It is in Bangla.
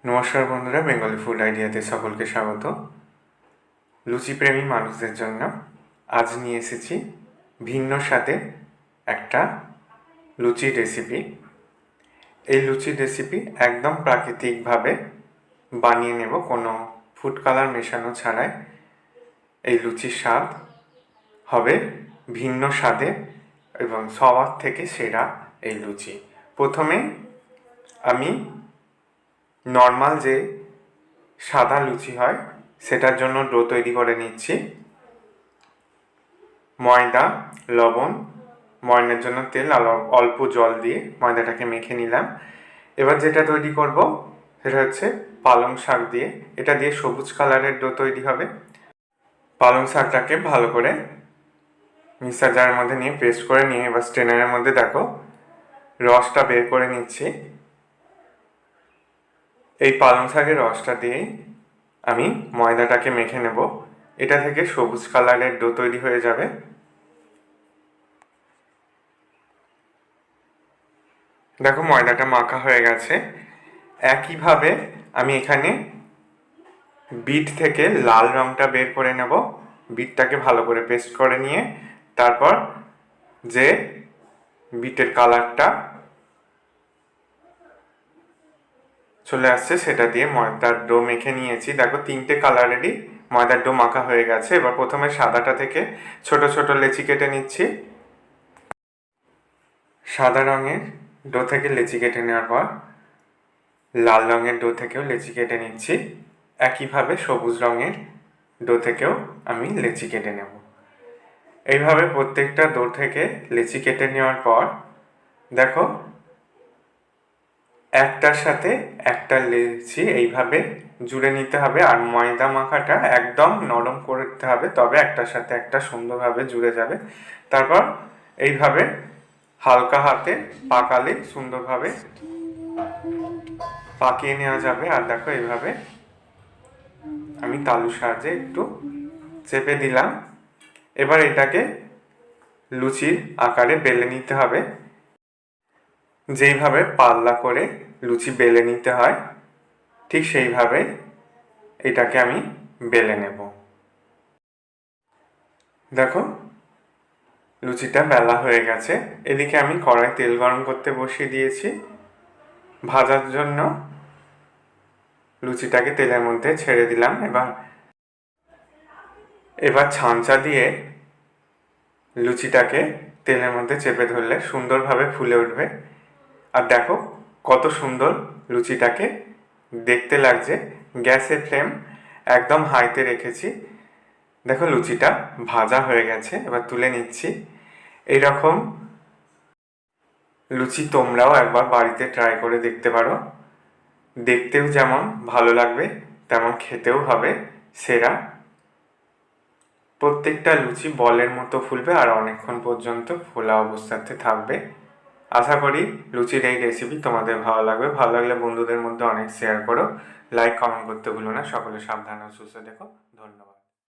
নমস্কার বন্ধুরা, বেঙ্গলি ফুড আইডিয়াতে সকলকে স্বাগত। লুচি প্রেমী মানুষদের জন্য আজ নিয়ে এসেছি ভিন্ন স্বাদে একটা লুচি রেসিপি। এই লুচি রেসিপি একদম প্রাকৃতিকভাবে বানিয়ে নেব, কোনো ফুড কালার মেশানো ছাড়াই। এই লুচির স্বাদ হবে ভিন্ন স্বাদে এবং সবার থেকে সেরা এই লুচি। প্রথমে আমি নর্মাল যে সাদা লুচি হয় সেটার জন্য ডো তৈরি করে নিচ্ছি। ময়দা, লবণ, ময়নের জন্য তেল আর অল্প জল দিয়ে ময়দাটাকে মেখে নিলাম। এবার যেটা তৈরি করব সেটা হচ্ছে পালং শাক দিয়ে। এটা দিয়ে সবুজ কালারের ডো তৈরি হবে। পালং শাকটাকে ভালো করে মিক্সার জারের মধ্যে নিয়ে পেস্ট করে নিয়ে এবার স্ট্রেনারের মধ্যে দেখো রসটা বের করে নিচ্ছি। এই পালং শাকের রসটা দিয়েই আমি ময়দাটাকে মেখে নেব। এটা থেকে সবুজ কালারের ডো তৈরি হয়ে যাবে। দেখো ময়দাটা মাখা হয়ে গেছে। একইভাবে আমি এখানে বিট থেকে লাল রঙটা বের করে নেব। বিটটাকে ভালো করে পেস্ট করে নিয়ে তারপর যে বিটের কালারটা চলে আসছে সেটা দিয়ে ময়দার ডো মেখে নিয়েছি। দেখো 3টে কালারেরই ময়দার ডো মাখা হয়ে গেছে। এবার প্রথমে সাদাটা থেকে ছোট ছোট লেচি কেটে নিচ্ছি। সাদা রঙের ডো থেকে লেচি কেটে নেওয়ার পর লাল রঙের ডো থেকেও লেচি কেটে নিচ্ছি। একইভাবে সবুজ রঙের ডো থেকেও আমি লেচি কেটে নেব। এইভাবে প্রত্যেকটা ডো থেকে লেচি কেটে নেওয়ার পর দেখো একটার সাথে একটা লেচি এইভাবে জুড়ে নিতে হবে। আর ময়দা মাখাটা একদম নরম করতে হবে, তবে একটার সাথে একটা সুন্দরভাবে জুড়ে যাবে। তারপর এইভাবে হালকা হাতে পাকালে সুন্দরভাবে পাকিয়ে নেওয়া যাবে। আর দেখো এইভাবে আমি তালুর সাহায্যে একটু চেপে দিলাম। এবার এটাকে লুচির আকারে বেলে নিতে হবে। যেইভাবে পাল্লা করে লুচি বেলে নিতে হয় ঠিক সেইভাবে এটাকে আমি বেলে নেব। দেখো লুচিটা বেলা হয়ে গেছে। এদিকে আমি কড়াই তেল গরম করতে বসিয়ে দিয়েছি। ভাজার জন্য লুচিটাকে তেলের মধ্যে ছেড়ে দিলাম। এবার ছাঁচা দিয়ে লুচিটাকে তেলের মধ্যে চেপে ধরলে সুন্দরভাবে ফুলে উঠবে। আর দেখো কত সুন্দর লুচিটাকে দেখতে লাগছে। গ্যাসের ফ্লেম একদম হাইতে রেখেছি। দেখো লুচিটা ভাজা হয়ে গেছে। এবার তুলে নিচ্ছি। এইরকম লুচি তোমরাও একবার বাড়িতে ট্রাই করে দেখতে পারো। দেখতেও যেমন ভালো লাগবে তেমন খেতেও হবে সেরা। প্রত্যেকটা লুচি বলের মতো ফুলবে আর অনেকক্ষণ পর্যন্ত ফোলা অবস্থাতে থাকবে। আশা করি লুচির এই রেসিপি তোমাদের ভালো লাগবে। ভালো লাগলে বন্ধুদের মধ্যে অনেক শেয়ার করো। লাইক কমেন্ট করতে ভুলো না। সকলে সাবধানে সুস্থ দেখো। ধন্যবাদ।